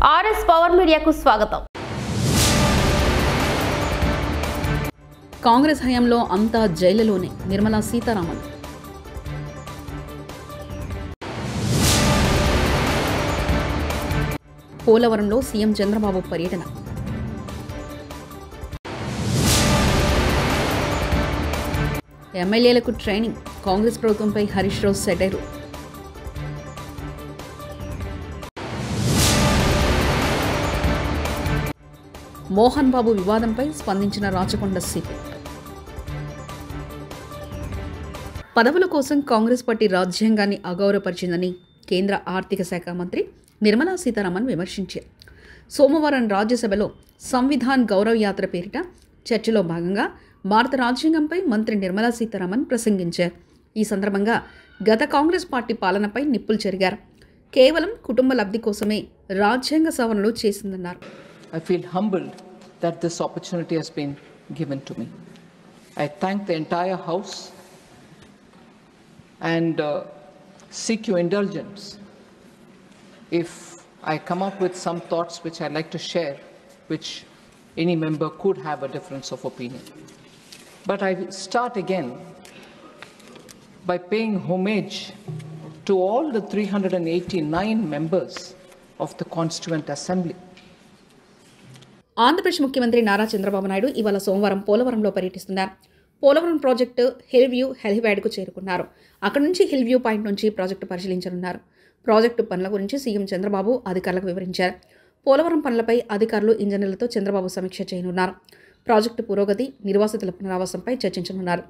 RS power మీడియాకు స్వాగతం. కాంగ్రెస్ హయాంలో అంతా జైలులోనే నిర్మలా సీతారామన్. పోలవరంలో సీఎం చంద్రబాబు పర్యటన. ఎమ్మెల్యేలకు ట్రైనింగ్, కాంగ్రెస్ ప్రభుత్వంపై హరీష్ రావు సెటైరు. మోహన్ బాబు వివాదంపై స్పందించిన రాచకొండ సిపి. పదవుల కోసం కాంగ్రెస్ పార్టీ రాజ్యాంగాన్ని అగౌరవపరిచిందని కేంద్ర ఆర్థిక శాఖ మంత్రి నిర్మలా సీతారామన్ విమర్శించారు. సోమవారం రాజ్యసభలో సంవిధాన్ గౌరవ యాత్ర పేరిట చర్చలో భాగంగా భారత రాజ్యాంగంపై మంత్రి నిర్మలా సీతారామన్ ప్రసంగించారు. ఈ సందర్భంగా గత కాంగ్రెస్ పార్టీ పాలనపై నిప్పులు చెరిగారు. కేవలం కుటుంబ లబ్ధి కోసమే రాజ్యాంగ సవరణలు చేసిందన్నారు. I feel humbled that this opportunity has been given to me. I thank the entire House and seek your indulgence if I come up with some thoughts which I'd like to share, which any member could have a difference of opinion. But I start again by paying homage to all the 389 members of the Constituent Assembly. Andhra Pradesh ముఖ్యమంత్రి నారా చంద్రబాబు నాయుడు ఇవాళ సోమవారం పోలవరంలో పర్యటిస్తున్నారు. Polavaram project hill view హెలిప్యాడ్కు చేరుకున్నారు. అక్కడి నుంచి hill view point నుంచి project పరిశీలించనున్నారు. Project పనుల గురించి సీఎం చంద్రబాబు అధికారులకు వివరించారు. పోలవరం పనులపై అధికారులు, ఇంజనీర్లతో చంద్రబాబు సమీక్ష చేయనున్నారు. ప్రాజెక్టు పురోగతి, నిర్వాసితుల పునరావాసంపై చర్చించనున్నారు.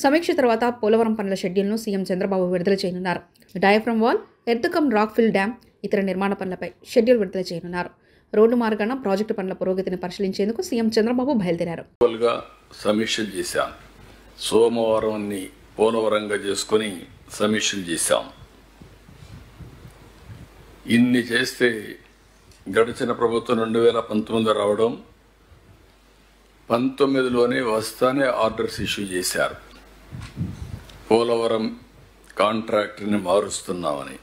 సమీక్ష తర్వాత పోలవరం పనుల షెడ్యూల్ను సీఎం చంద్రబాబు విడుదల చేయనున్నారు. Diaphragm wall, earth rock fill dam, ఇతర నిర్మాణ పనులపై షెడ్యూల్ విడుదల చేయనున్నారు. రోడ్డు మార్గాన ప్రాజెక్టు పనుల పురోగతిని పరిశీలించేందుకు సీఎం చంద్రబాబు బయలుదేరారు. సమీక్షలు చేశాం. సోమవారాన్ని పోలవరంగా చేసుకుని సమీక్షలు చేశాం. ఇన్ని చేస్తే గడిచిన ప్రభుత్వం 2019 రావడం, 19లోనే వస్తానే ఆర్డర్స్ ఇష్యూ చేశారు. పోలవరం కాంట్రాక్టర్ని మారుస్తున్నామని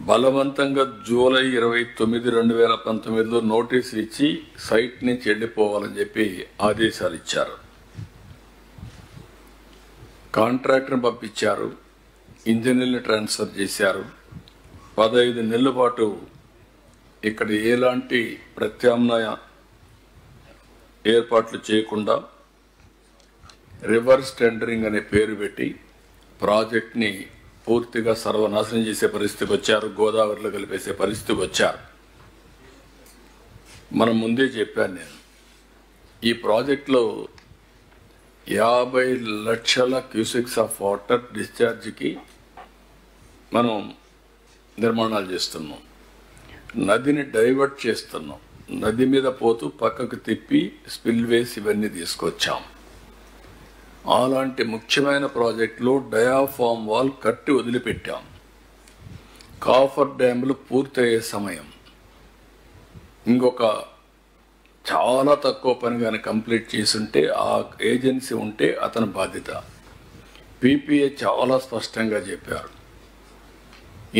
బలవంతంగా జూలై 29, 2019లో నోటీసు ఇచ్చి సైట్ నుంచి వెళ్ళిపోవాలని చెప్పి ఆదేశాలు ఇచ్చారు. కాంట్రాక్టర్ని పంపించారు, ఇంజనీర్ని ట్రాన్స్ఫర్ చేశారు. 15 నెలల పాటు ఇక్కడ ఎలాంటి ప్రత్యామ్నాయ ఏర్పాట్లు చేయకుండా రివర్స్ టెండరింగ్ అనే పేరు పెట్టి ప్రాజెక్ట్ని పూర్తిగా సర్వనాశనం చేసే పరిస్థితికి వచ్చారు. గోదావరిలో కలిపేసే పరిస్థితికి వచ్చారు. మనం ముందే చెప్పాను నేను, ఈ ప్రాజెక్టులో 50 లక్షల క్యూసెక్స్ ఆఫ్ వాటర్ డిశ్చార్జ్కి మనం నిర్మాణాలు చేస్తున్నాం. నదిని డైవర్ట్ చేస్తున్నాం. నది మీద పోతూ పక్కకు తిప్పి స్పిల్వేస్ ఇవన్నీ తీసుకొచ్చాం. అలాంటి ముఖ్యమైన ప్రాజెక్టులో డయాఫామ్ వాల్ కట్టి వదిలిపెట్టాం. కాఫర్ డ్యాములు పూర్తయ్యే సమయం, ఇంకొక చాలా తక్కువ పని కానీ కంప్లీట్ చేసుంటే ఆ ఏజెన్సీ ఉంటే అతని బాధ్యత. పీపీఏ చాలా స్పష్టంగా చెప్పారు.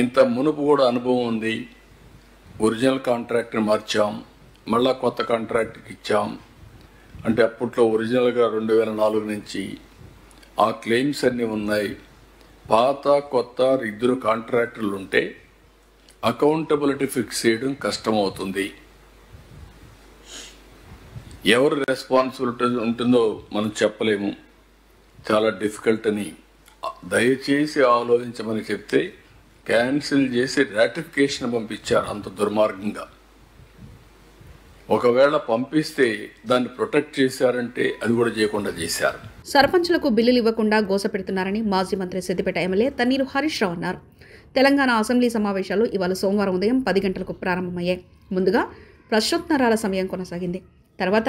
ఇంత మునుపు కూడా అనుభవం ఉంది. ఒరిజినల్ కాంట్రాక్ట్ని మార్చాం, మళ్ళా కొత్త కాంట్రాక్ట్కి ఇచ్చాం. అంటే అప్పట్లో ఒరిజినల్గా 2004 నుంచి ఆ క్లెయిమ్స్ అన్నీ ఉన్నాయి. పాత కొత్త ఇద్దరు కాంట్రాక్టర్లు ఉంటే అకౌంటబిలిటీ ఫిక్స్ చేయడం కష్టమవుతుంది. ఎవరు రెస్పాన్సిబిలిటీ ఉంటుందో మనం చెప్పలేము, చాలా డిఫికల్ట్ అని దయచేసి ఆలోచించమని చెప్తే క్యాన్సిల్ చేసి రాటిఫికేషన్ పంపించారు. అంత దుర్మార్గంగా. ఒకవేళ పంపిస్తే దాన్ని ప్రొటెక్ట్ చేశారంటే అది కూడా చేయకుండా చేశారు. సర్పంచులకు బిల్లులు ఇవ్వకుండా గోసపెడుతున్నారని మాజీ మంత్రి సిద్దిపేట ఎమ్మెల్యే తన్నీరు హరీష్ రావు అన్నారు. తెలంగాణ అసెంబ్లీ సమావేశాలు ఇవాళ సోమవారం ఉదయం 10 గంటలకు ప్రారంభమయ్యాయి. ముందుగా ప్రశ్నోత్తరాల సమయం కొనసాగింది. తర్వాత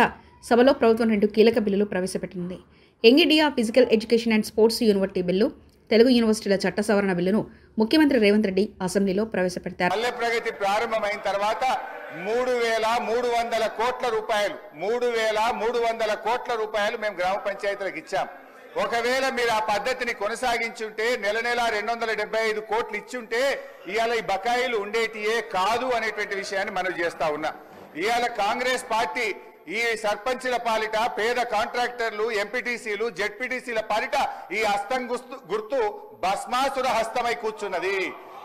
సభలో ప్రభుత్వం 2 కీలక బిల్లులు ప్రవేశపెట్టింది. ఎంగిడియా physical education and sports university bill, Telugu యూనివర్సిటీల చట్ట సవరణ బిల్లును ముఖ్యమంత్రి రేవంత్ రెడ్డి అసెంబ్లీలో ప్రవేశపెడతారు. పల్లె ప్రగతి ప్రారంభమైన తర్వాత 3,300 కోట్ల రూపాయలు 3,300 కోట్ల రూపాయలు మేము గ్రామ పంచాయతీలకు ఇచ్చాం. ఒకవేళ మీరు ఆ పద్ధతిని కొనసాగించుంటే నెల నెల 275 కోట్లు ఇచ్చుంటే ఇవాళ ఈ బకాయిలు ఉండేటియే కాదు అనేటువంటి విషయాన్ని మనం చేస్తా ఉన్నా. ఇవాళ కాంగ్రెస్ పార్టీ ఈ సర్పంచుల పాలిట పేద కాంట్రాక్టర్లు ఎంపీటీసీలు జెడ్పీటీసీల పాలిట ఈ హస్తం గుర్తు భస్మాసుర హస్తమై కూర్చున్నది.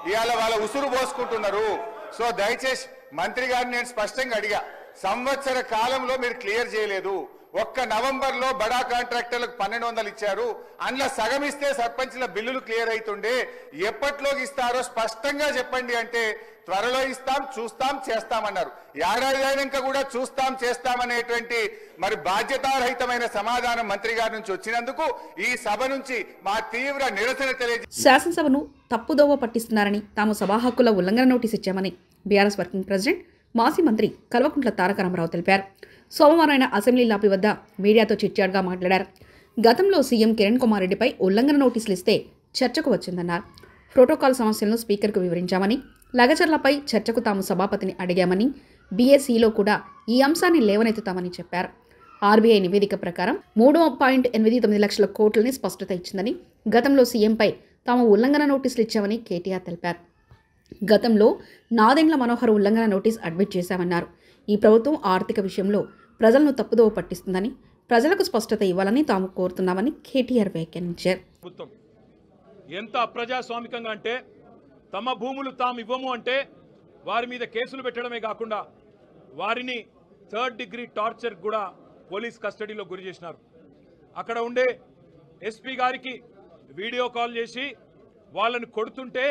ఇవాళ వాళ్ళ ఉసురు పోసుకుంటున్నారు. సో దయచేసి మంత్రి గారిని నేను స్పష్టంగా అడిగా, సంవత్సర కాలంలో మీరు క్లియర్ చేయలేదు. ఒక్క నవంబర్లో బడా కాంట్రాక్టర్లకు 1200 ఇచ్చారు. అందులో సగం ఇస్తే సర్పంచ్ల బిల్లులు క్లియర్ అవుతుండే. ఎప్పట్లోకి ఇస్తారో స్పష్టంగా చెప్పండి అంటే త్వరలో ఇస్తాం, చూస్తాం, చేస్తామన్నారు. ఏడాది అయినాక కూడా చూస్తాం, చేస్తామనేటువంటి మరి బాధ్యతారహితమైన సమాధానం మంత్రి గారి నుంచి వచ్చినందుకు ఈ సభ నుంచి మా తీవ్ర నిరసన శాసనసభను తప్పుదోవ పట్టిస్తున్నారని, తాము సభా హక్కుల ఉల్లంఘన నోటీస్ ఇచ్చామని బీఆర్ఎస్ వర్కింగ్ ప్రెసిడెంట్ మాజీ మంత్రి కల్వకుంట్ల తారక రామారావు తెలిపారు. సోమవారం ఆయన అసెంబ్లీ లాబీ వద్ద మీడియాతో చిట్చాట్గా మాట్లాడారు. గతంలో సీఎం కిరణ్ కుమార్ రెడ్డిపై ఉల్లంఘన నోటీసులు ఇస్తే చర్చకు వచ్చిందన్నారు. ప్రోటోకాల్ సమస్యలను స్పీకర్కు వివరించామని, లగచర్లపై చర్చకు తాము సభాపతిని అడిగామని, బీఏసీలో కూడా ఈ అంశాన్ని లేవనెత్తుతామని చెప్పారు. ఆర్బీఐ నివేదిక ప్రకారం 3.89 లక్షల కోట్లని స్పష్టత ఇచ్చిందని, గతంలో సీఎంపై తాము ఉల్లంఘన నోటీసులు ఇచ్చామని కేటీఆర్ తెలిపారు. గతంలో నాదెండ్ల మనోహర్ ఉల్లంఘన నోటీస్ అడ్మిట్ చేశామన్నారు. ఈ ప్రభుత్వం ఆర్థిక విషయంలో ప్రజలను తప్పుదోవ పట్టిస్తుందని, ప్రజలకు స్పష్టత ఇవ్వాలని తాము కోరుతున్నామని కేటీఆర్ వ్యాఖ్యానించారు. ఎంత అప్రజాస్వామికంగా అంటే తమ భూములు తాము ఇవ్వము అంటే వారి మీద కేసులు పెట్టడమే కాకుండా వారిని 3rd డిగ్రీ టార్చర్ కూడా పోలీస్ కస్టడీలో గురి చేసినారు. అక్కడ ఉండే ఎస్పీ గారికి వీడియో కాల్ చేసి వాళ్ళని కొడుతుంటే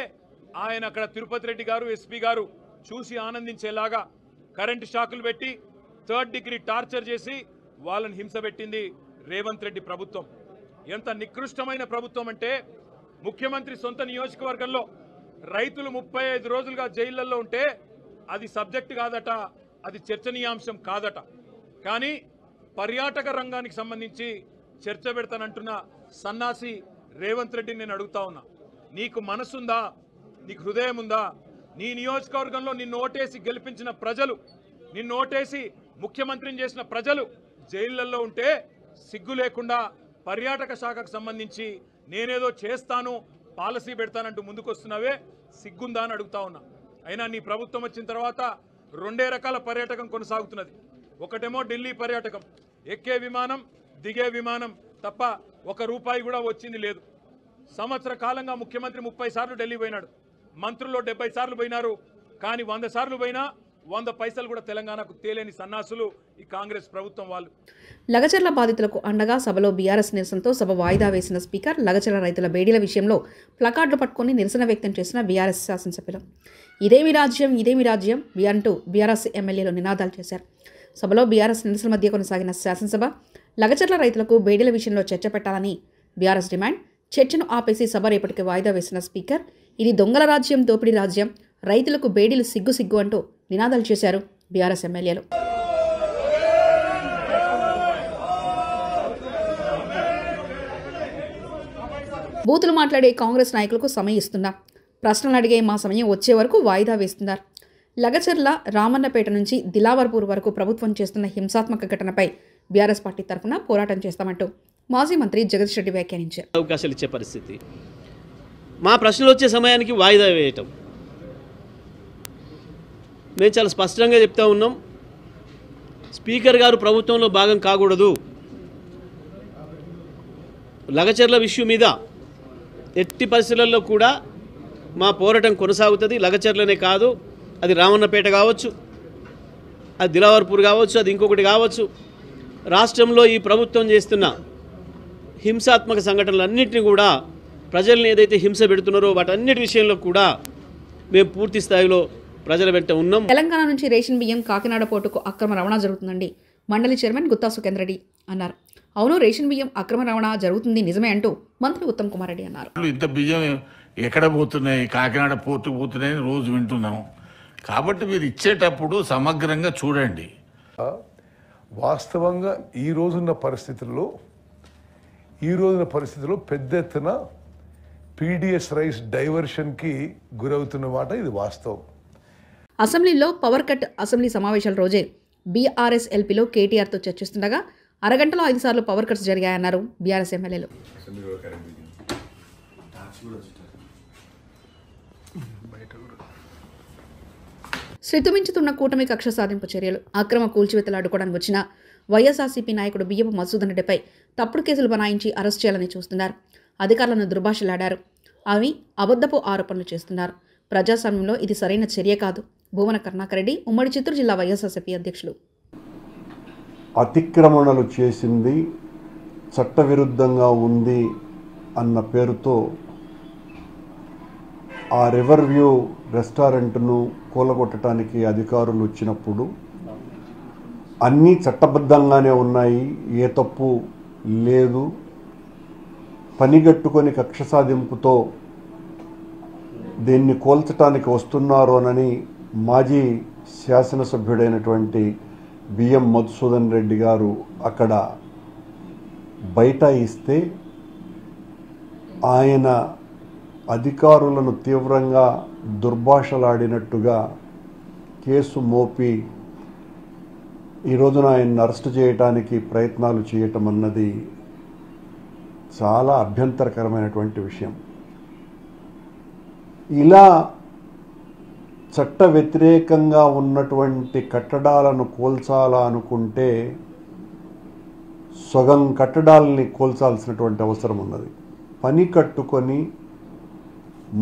ఆయన అక్కడ తిరుపతి రెడ్డి గారు ఎస్పీ గారు చూసి ఆనందించేలాగా కరెంటు షాకులు పెట్టి 3rd డిగ్రీ టార్చర్ చేసి వాళ్ళని హింస పెట్టింది రేవంత్ రెడ్డి ప్రభుత్వం. ఎంత నికృష్టమైన ప్రభుత్వం అంటే ముఖ్యమంత్రి సొంత నియోజకవర్గంలో రైతులు 35 రోజులుగా జైళ్లలో ఉంటే అది సబ్జెక్ట్ కాదట, అది చర్చనీయాంశం కాదట. కానీ పర్యాటక రంగానికి సంబంధించి చర్చ పెడతానంటున్న సన్నాసి రేవంత్ రెడ్డిని నేను అడుగుతా ఉన్నా, నీకు మనసుందా? నీకు హృదయం ఉందా? నీ నియోజకవర్గంలో నిన్ను ఓటేసి గెలిపించిన ప్రజలు, నిన్ను ఓటేసి ముఖ్యమంత్రిని చేసిన ప్రజలు జైళ్లలో ఉంటే సిగ్గు లేకుండా పర్యాటక శాఖకు సంబంధించి నేనేదో చేస్తాను, పాలసీ పెడతానంటూ ముందుకొస్తున్నావే, సిగ్గుందా అని అడుగుతా ఉన్నా. అయినా నీ ప్రభుత్వం వచ్చిన తర్వాత 2 రకాల పర్యాటకం కొనసాగుతున్నది. ఒకటేమో ఢిల్లీ పర్యాటకం, ఎక్కే విమానం దిగే విమానం తప్ప 1 రూపాయి కూడా వచ్చింది లేదు. సంవత్సర కాలంగా ముఖ్యమంత్రి 30 సార్లు ఢిల్లీ పోయినాడు, మంత్రుల్లో 70 సార్లు పోయినారు. కానీ 100 సార్లు పోయినా 100 పైసలు కూడా తెలంగాణకు తేలేని సన్నాసులు ఈ కాంగ్రెస్ ప్రభుత్వం వాళ్ళు. లగచర్ల బాధితులకు అండగా సభలో బీఆర్ఎస్ నిరసనతో సభ వాయిదా వేసిన స్పీకర్ లగచర్ల రైతుల బేడీల విషయంలో ప్లకార్డులు పట్టుకుని నిరసన వ్యక్తం చేసిన బీఆర్ఎస్ శాసనసభ్యులు ఇదేమి రాజ్యం, ఇదేమి రాజ్యం అంటూ బీఆర్ఎస్ ఎమ్మెల్యేలు నినాదాలు చేశారు. సభలో బీఆర్ఎస్ నిరసన మధ్య కొనసాగిన శాసనసభ లగచర్ల రైతులకు బేడీల విషయంలో చర్చ పెట్టాలని బీఆర్ఎస్ డిమాండ్. చర్చను ఆపేసి సభ రేపటికి వాయిదా వేసిన స్పీకర్ ఇది దొంగల రాజ్యం, దోపిడీ రాజ్యం, రైతులకు బేడీలు సిగ్గు సిగ్గు అంటూ నినాదాలు చేశారు బీఆర్ఎస్ ఎమ్మెల్యేలు. బూతులు మాట్లాడే కాంగ్రెస్ నాయకులకు సమయం ఇస్తున్నా, ప్రశ్నలు అడిగే మా సమయం వచ్చే వరకు వాయిదా వేస్తున్నారు. లగచర్ల రామన్నపేట నుంచి దిలావర్పూర్ వరకు ప్రభుత్వం చేస్తున్న హింసాత్మక ఘటనపై బీఆర్ఎస్ పార్టీ తరఫున పోరాటం చేస్తామంటూ మాజీ మంత్రి జగదీష్ రెడ్డి వ్యాఖ్యానించారు. అవకాశాలు ఇచ్చే పరిస్థితి, మా ప్రశ్నలు వచ్చే సమయానికి వాయిదా వేయటం, మేము చాలా స్పష్టంగా చెప్తా ఉన్నాం. స్పీకర్ గారు ప్రభుత్వంలో భాగం కాకూడదు. లగచర్ల విషయం మీద ఎట్టి పరిస్థితులలో కూడా మా పోరాటం కొనసాగుతుంది. లగచర్లనే కాదు, అది రామన్నపేట కావచ్చు, అది దిలావర్పూర్ కావచ్చు, అది ఇంకొకటి కావచ్చు. రాష్ట్రంలో ఈ ప్రభుత్వం చేస్తున్న హింసాత్మక సంఘటనలన్నింటినీ కూడా, ప్రజల్ని ఏదైతే హింస పెడుతున్నారో వాటన్నిటి విషయంలో కూడా మేము పూర్తి స్థాయిలో ప్రజల వెంట ఉన్నాం. తెలంగాణ నుంచి రేషన్ బియ్యం కాకినాడ పోర్టుకు అక్రమ రవాణా జరుగుతుందండి మండలి చైర్మన్ గుత్తా సుఖేందర్ రెడ్డి అన్నారు. అవును, రేషన్ బియ్యం అక్రమ రవాణా జరుగుతుంది నిజమే అంటూ మంత్రి ఉత్తమ్ కుమార్ రెడ్డి అన్నారు. ఇంత బియ్యం ఎక్కడ పోతున్నాయి, కాకినాడ పోర్టుకు పోతున్నాయని రోజు వింటున్నాం. కాబట్టి మీరు ఇచ్చేటప్పుడు సమగ్రంగా చూడండి. వాస్తవంగా ఈ రోజున్న పరిస్థితుల్లో పెద్ద ఎత్తున పీడిఎస్ రైస్ డైవర్షన్కి గురవుతున్న మాట ఇది వాస్తవం. అసెంబ్లీలో పవర్ కట్ అసెంబ్లీ సమావేశాల రోజే బీఆర్ఎస్ ఎల్పీలో కేటీఆర్తో చర్చిస్తుండగా అరగంటలో 5 సార్లు పవర్ కట్స్ జరిగాయన్నారు బీఆర్ఎస్ ఎమ్మెల్యేలు. శ్రీతుమించుతున్న కూటమి కక్ష సాధింపు చర్యలు. అక్రమ కూల్చివేతలు అడ్డుకోవడానికి వచ్చిన వైఎస్ఆర్సీపీ నాయకుడు బియ్యపు మధుసూదన్ రెడ్డిపై తప్పుడు కేసులు బనాయించి అరెస్ట్ చేయాలని చూస్తున్నారు. అధికారులను దుర్భాషలాడారు. అవి అబద్ధపు ఆరోపణలు చేస్తున్నారు. ప్రజాస్వామ్యంలో ఇది సరైన చర్య కాదు. భూమన కరుణాకర్ రెడ్డి, ఉమ్మడి చిత్తూరు జిల్లా వైఎస్ఆర్సీపీ అధ్యక్షులు. అతిక్రమణలు చేసింది చట్టవిరుద్ధంగా ఉంది అన్న పేరుతో ఆ రివర్ వ్యూ రెస్టారెంట్ను కూలగొట్టడానికి అధికారులు వచ్చినప్పుడు అన్నీ చట్టబద్ధంగానే ఉన్నాయి, ఏ తప్పు లేదు, పనిగట్టుకొని కక్ష సాధింపుతో దీన్ని కోల్చటానికి వస్తున్నారోనని మాజీ శాసనసభ్యుడైనటువంటి బిఎం మధుసూదన్ రెడ్డి గారు అక్కడ బైఠాయిస్తే ఆయన అధికారులను తీవ్రంగా దుర్భాషలాడినట్టుగా కేసు మోపి ఈ రోజున ఆయన్ని అరెస్ట్ చేయడానికి ప్రయత్నాలు చేయటం అన్నది చాలా అభ్యంతరకరమైనటువంటి విషయం. ఇలా చట్ట వ్యతిరేకంగా ఉన్నటువంటి కట్టడాలను కూల్చాలా అనుకుంటే సగం కట్టడాలని కూల్చాల్సినటువంటి అవసరం ఉన్నది. పని కట్టుకొని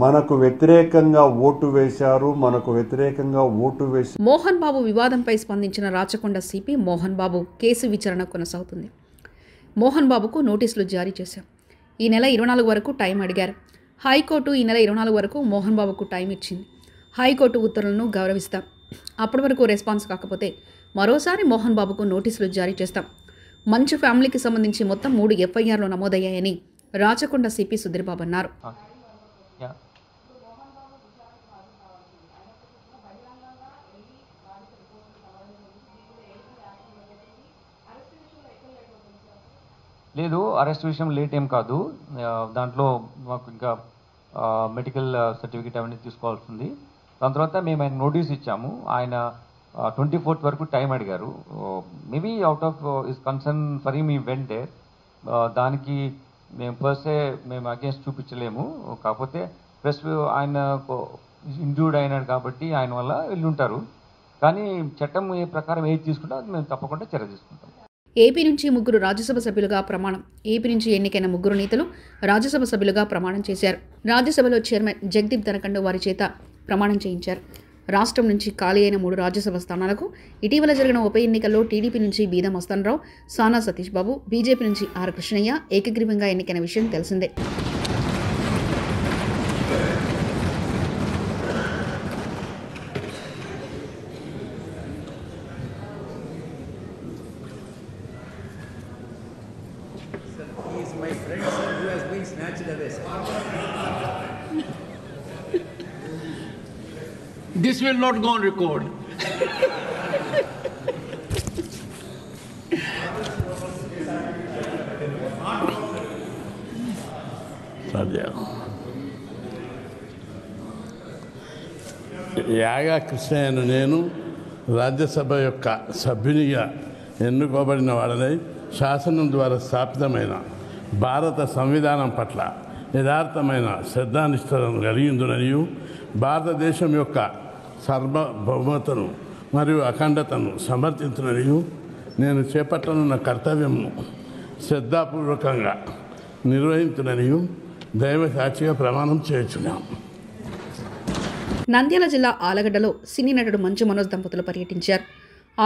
మనకు వ్యతిరేకంగా ఓటు వేశారు, మోహన్ బాబు వివాదంపై స్పందించిన రాచకొండ సిపి మోహన్ బాబు కేసు విచారణ కొనసాగుతుంది. మోహన్ బాబుకు నోటీసులు జారీ చేశాం. ఈ నెల 24 వరకు టైం అడిగారు. హైకోర్టు ఈ నెల 24 వరకు మోహన్ బాబుకు టైం ఇచ్చింది. హైకోర్టు ఉత్తర్వులను గౌరవిస్తాం. అప్పటి వరకు రెస్పాన్స్ కాకపోతే మరోసారి మోహన్ బాబుకు నోటీసులు జారీ చేస్తాం. మంచు ఫ్యామిలీకి సంబంధించి మొత్తం 3 ఎఫ్ఐఆర్లు నమోదయ్యాయని రాచకొండ సిపి సుధీర్ బాబు అన్నారు. లేదు, అరెస్ట్ విషయం లేట్ ఏం కాదు. దాంట్లో మాకు ఇంకా మెడికల్ సర్టిఫికేట్ అవన్నీ తీసుకోవాల్సింది. దాని తర్వాత మేము ఆయన నోటీస్ ఇచ్చాము. ఆయన 24th వరకు టైం అడిగారు. Maybe out of is concern for him ఈ వెంట్ దేర్. దానికి మేము పర్సే మేము అగేన్స్ట్ చూపించలేము. కాకపోతే ప్లస్ ఆయన ఇంజూర్డ్ అయినాడు కాబట్టి ఆయన వల్ల వెళ్ళుంటారు. కానీ చట్టం ఏ ప్రకారం ఏది తీసుకుంటే అది మేము తప్పకుండా చర్య తీసుకుంటాం. ఏపీ నుంచి 3 రాజ్యసభ సభ్యులుగా ప్రమాణం. ఏపీ నుంచి ఎన్నికైన 3 నేతలు రాజ్యసభ సభ్యులుగా ప్రమాణం చేశారు. రాజ్యసభలో చైర్మన్ జగదీప్ ధనఖండ్ వారి చేత ప్రమాణం చేయించారు. రాష్ట్రం నుంచి ఖాళీ అయిన 3 రాజ్యసభ స్థానాలకు ఇటీవల జరిగిన ఉప ఎన్నికల్లో టీడీపీ నుంచి బీదా మస్తానరావు, సానా సతీష్ బాబు, బీజేపీ నుంచి ఆర్ కృష్ణయ్య ఏకగ్రీవంగా ఎన్నికైన విషయం తెలిసిందే. This will not go on record. యాగా కృష్ణయ్యను నేను రాజ్యసభ యొక్క సభ్యునిగా ఎన్నుకోబడిన వాడనై శాసనం ద్వారా స్థాపితమైన భారత సంవిధానం పట్ల యథార్థమైన శ్రద్ధానిష్టలను కలిగిందుననియు భారతదేశం యొక్క సార్వభౌమతను మరియు అఖండతను సమర్థించుననియు నేను చేపట్టనున్న కర్తవ్యము శ్రద్ధాపూర్వకంగా నిర్వహించుననియు దైవ సాక్షిగా ప్రమాణం చేయుచున్నాను. నంద్యాల జిల్లా ఆలగడ్డలో సినీ నటుడు మంచు మనోజ్ దంపతులు పర్యటించారు.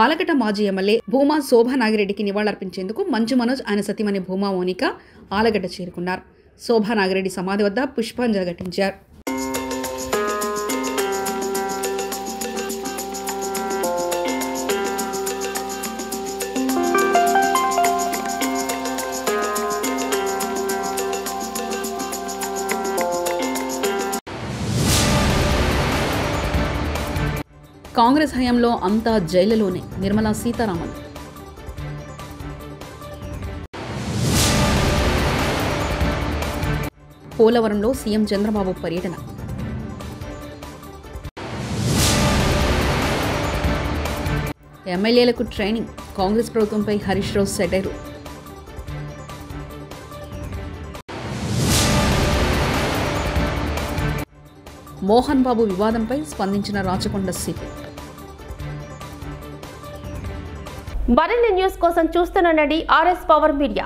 ఆలగడ్డ మాజీ ఎమ్మెల్యే భూమా శోభా నాగిరెడ్డికి నివాళులర్పించేందుకు మంచు మనోజ్ ఆయన సతీమణి భూమా మోనిక ఆలగడ్డ చేరుకున్నారు. శోభా నాగిరెడ్డి సమాధి వద్ద పుష్పాంజలి ఘటించారు. కాంగ్రెస్ హయాంలో అంతా జైలులోనే నిర్మలా సీతారామన్. పోలవరంలో సీఎం చంద్రబాబు పర్యటన. ఎమ్మెల్యేలకు ట్రైనింగ్, కాంగ్రెస్ ప్రభుత్వంపై హరీష్ రావు సెటైరు. మోహన్ బాబు వివాదంపై స్పందించిన రాచకొండ సిపి. మరిన్ని న్యూస్ కోసం చూస్తూనండి RS పవర్ మీడియా.